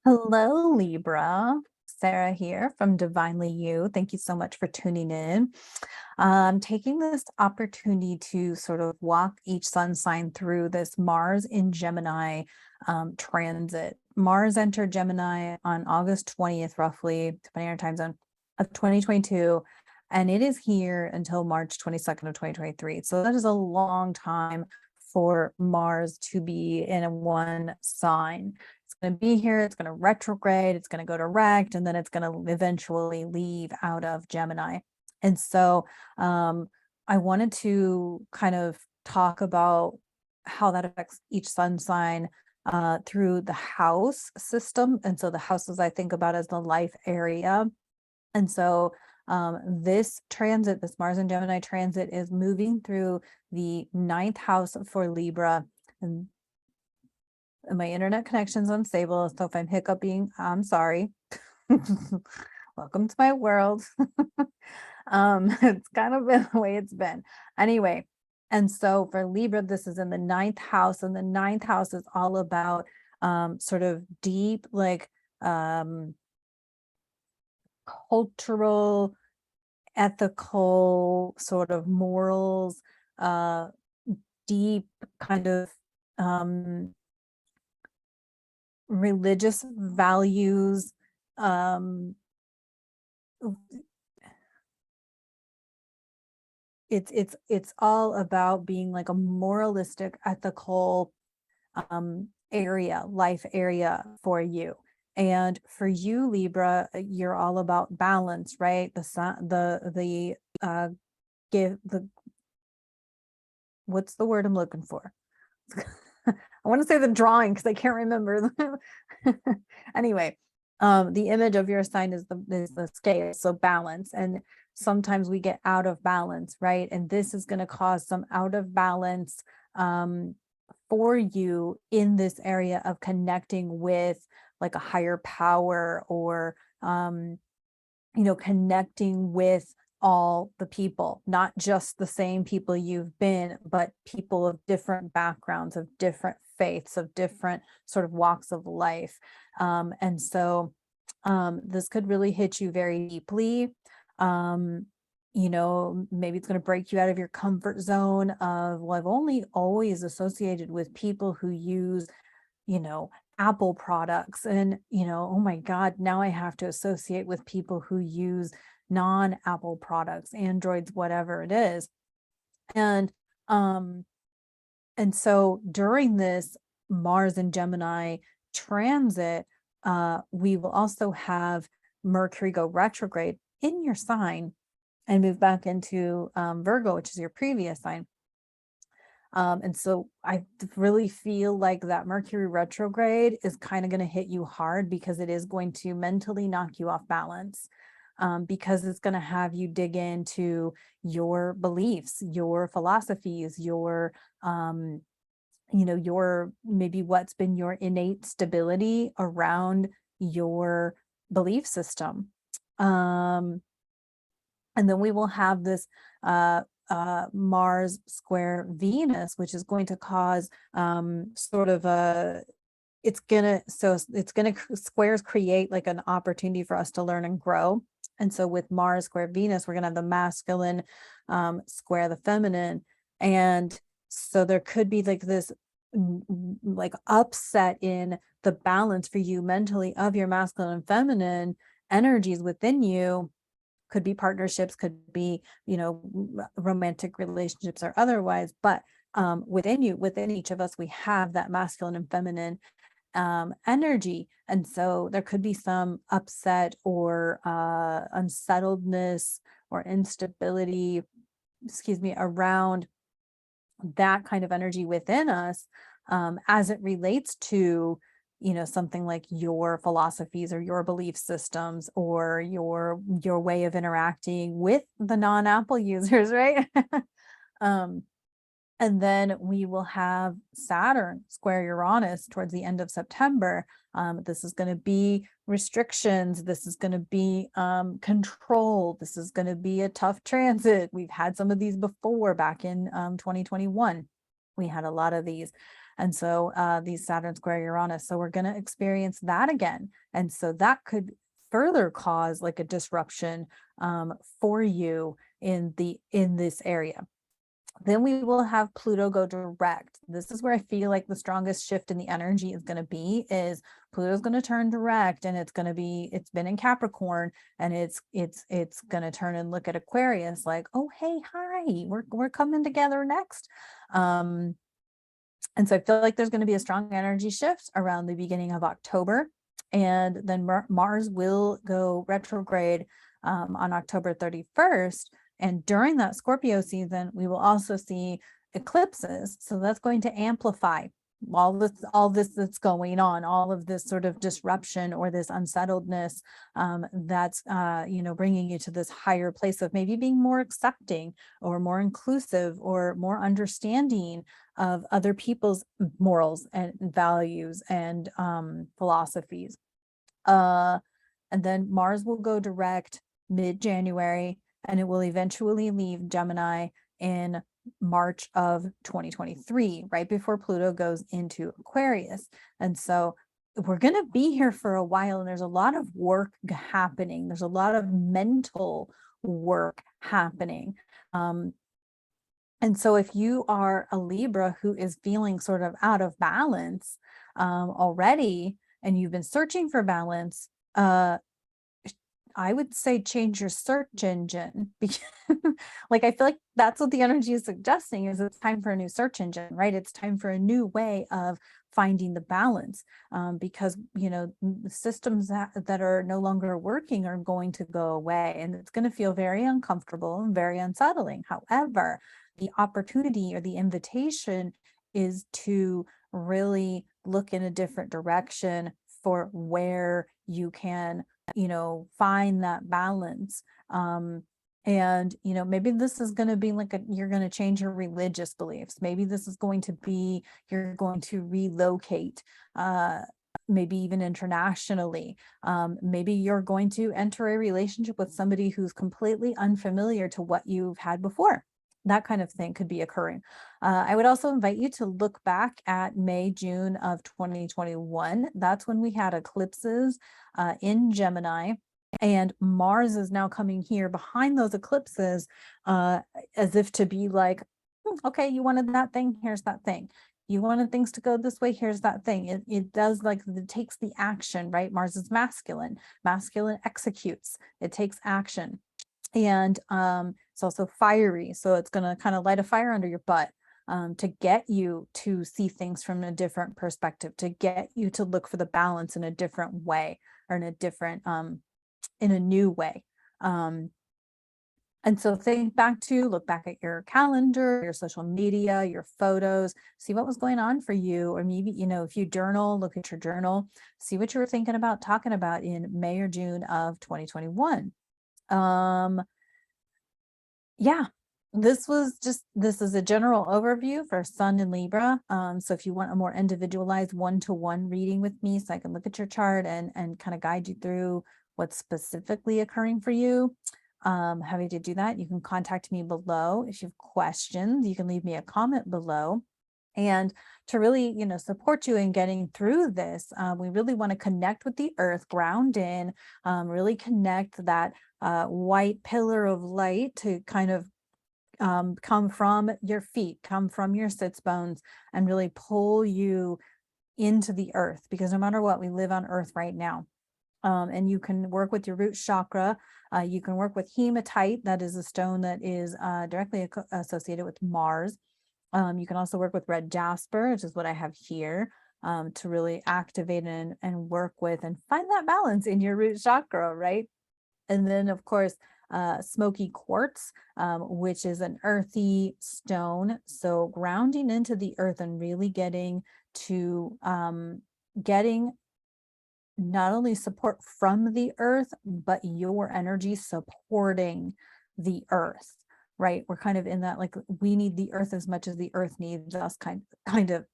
Hello, Libra. Sarah here from Divinely You. Thank you so much for tuning in. Taking this opportunity to sort of walk each sun sign through this Mars in Gemini transit. Mars entered Gemini on August 20th, roughly, depending on your time zone, of 2022. And it is here until March 22nd of 2023. So that is a long time for Mars to be in a one sign. It's going to be here, it's going to retrograde, it's going to go direct, and then it's going to eventually leave out of Gemini. And so I wanted to kind of talk about how that affects each sun sign through the house system. And so the houses I think about as the life area. And so this transit, this Mars and Gemini transit, is moving through the 9th house for Libra. And my internet connection's unstable, so if I'm hiccuping, I'm sorry. Welcome to my world. It's kind of been the way it's been. Anyway, and so for Libra, this is in the 9th house, and the 9th house is all about sort of deep, like cultural, ethical, sort of morals, deep kind of religious values. It's all about being like a moralistic, ethical life area for you. And for you, Libra, you're all about balance, right? What's the word I'm looking for? I want to say the drawing because I can't remember. Anyway, the image of your sign is the scale, so balance. And sometimes we get out of balance, right? And this is going to cause some out of balance for you in this area of connecting with like a higher power, or connecting with all the people, not just the same people you've been, but people of different backgrounds, of different faiths, of different sort of walks of life. And so this could really hit you very deeply. Maybe it's going to break you out of your comfort zone of, well, I've only always associated with people who use, Apple products, and oh my God, now I have to associate with people who use non-Apple products, Androids, whatever it is. And so during this Mars and Gemini transit, we will also have Mercury go retrograde in your sign and move back into Virgo, which is your previous sign. And so I really feel like that Mercury retrograde is kind of going to hit you hard, because it is going to mentally knock you off balance, because it's going to have you dig into your beliefs, your philosophies, your maybe what's been your innate stability around your belief system. And then we will have this Mars square Venus, which is going to cause squares create like an opportunity for us to learn and grow. And so with Mars square Venus, we're going to have the masculine square the feminine. And so there could be like this like upset in the balance for you mentally of your masculine and feminine energies within you. Could be partnerships, could be, romantic relationships or otherwise, but within each of us, we have that masculine and feminine energy. And so there could be some upset or unsettledness or instability, around that kind of energy within us, as it relates to something like your philosophies or your belief systems, or your way of interacting with the non-Apple users, right? And then we will have Saturn square Uranus towards the end of September. This is going to be restrictions. This is going to be control. This is going to be a tough transit. We've had some of these before back in 2021. We had a lot of these. And so these Saturn square Uranus. So we're going to experience that again. And so that could further cause like a disruption for you in this area. Then we will have Pluto go direct. This is where I feel like the strongest shift in the energy is going to be, is Pluto's going to turn direct, and it's been in Capricorn, and it's going to turn and look at Aquarius like, oh, hey, hi, we're coming together next. And so I feel like there's going to be a strong energy shift around the beginning of October. And then Mars will go retrograde on October 31st. And during that Scorpio season, we will also see eclipses. So that's going to amplify all this that's going on, all of this sort of disruption or this unsettledness that's bringing you to this higher place of maybe being more accepting or more inclusive or more understanding of other people's morals and values and philosophies. And then Mars will go direct mid-January, and it will eventually leave Gemini in March of 2023, right before Pluto goes into Aquarius. And so we're going to be here for a while, and there's a lot of work happening. There's a lot of mental work happening. And so if you are a Libra who is feeling sort of out of balance already, and you've been searching for balance, I would say change your search engine, because like I feel like that's what the energy is suggesting, is it's time for a new search engine, right? It's time for a new way of finding the balance, because the systems that are no longer working are going to go away, and it's going to feel very uncomfortable and very unsettling. However, the opportunity or the invitation is to really look in a different direction for where you can find that balance. And maybe this is going to be like you're going to change your religious beliefs. Maybe this is going to be, you're going to relocate, maybe even internationally. Maybe you're going to enter a relationship with somebody who's completely unfamiliar to what you've had before. That kind of thing could be occurring. I would also invite you to look back at May, June of 2021. That's when we had eclipses in Gemini, and Mars is now coming here behind those eclipses, as if to be like, okay, you wanted that thing, here's that thing. You wanted things to go this way, here's that thing. It does, like, it takes the action, right? Mars is masculine. Masculine executes. It takes action. And it's also fiery, so it's going to kind of light a fire under your butt to get you to see things from a different perspective, to get you to look for the balance in a different way, or in a new way. And so look back at your calendar, your social media, your photos, see what was going on for you. Or maybe, if you journal, look at your journal, see what you were thinking about, talking about in May or June of 2021. Yeah, this is a general overview for Sun in Libra. So if you want a more individualized one-to-one reading with me, so I can look at your chart and kind of guide you through what's specifically occurring for you, happy to do that. You can contact me below. If you have questions, you can leave me a comment below. And to really, support you in getting through this, we really want to connect with the earth, ground in, really connect that white pillar of light to kind of come from your feet, come from your sits bones, and really pull you into the earth, because no matter what, we live on earth right now. And you can work with your root chakra. You can work with hematite. That is a stone that is directly associated with Mars. You can also work with red jasper, which is what I have here, to really activate and work with and find that balance in your root chakra, right? And then, of course, smoky quartz, which is an earthy stone. So grounding into the earth and really getting not only support from the earth, but your energy supporting the earth. Right, we're kind of in that, like, we need the earth as much as the earth needs us kind of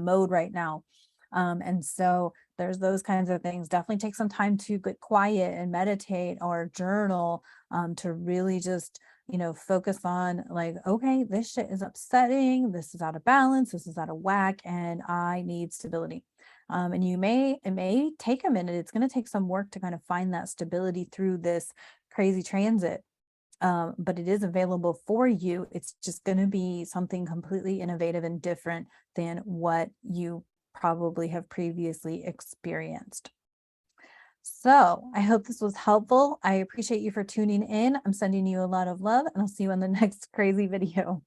mode right now. And so there's those kinds of things. Definitely take some time to get quiet and meditate or journal, to really just focus on like, okay, this shit is upsetting. This is out of balance. This is out of whack, and I need stability. And it may take a minute. It's going to take some work to kind of find that stability through this crazy transit. But it is available for you. It's just going to be something completely innovative and different than what you probably have previously experienced. So I hope this was helpful. I appreciate you for tuning in. I'm sending you a lot of love, and I'll see you in the next crazy video.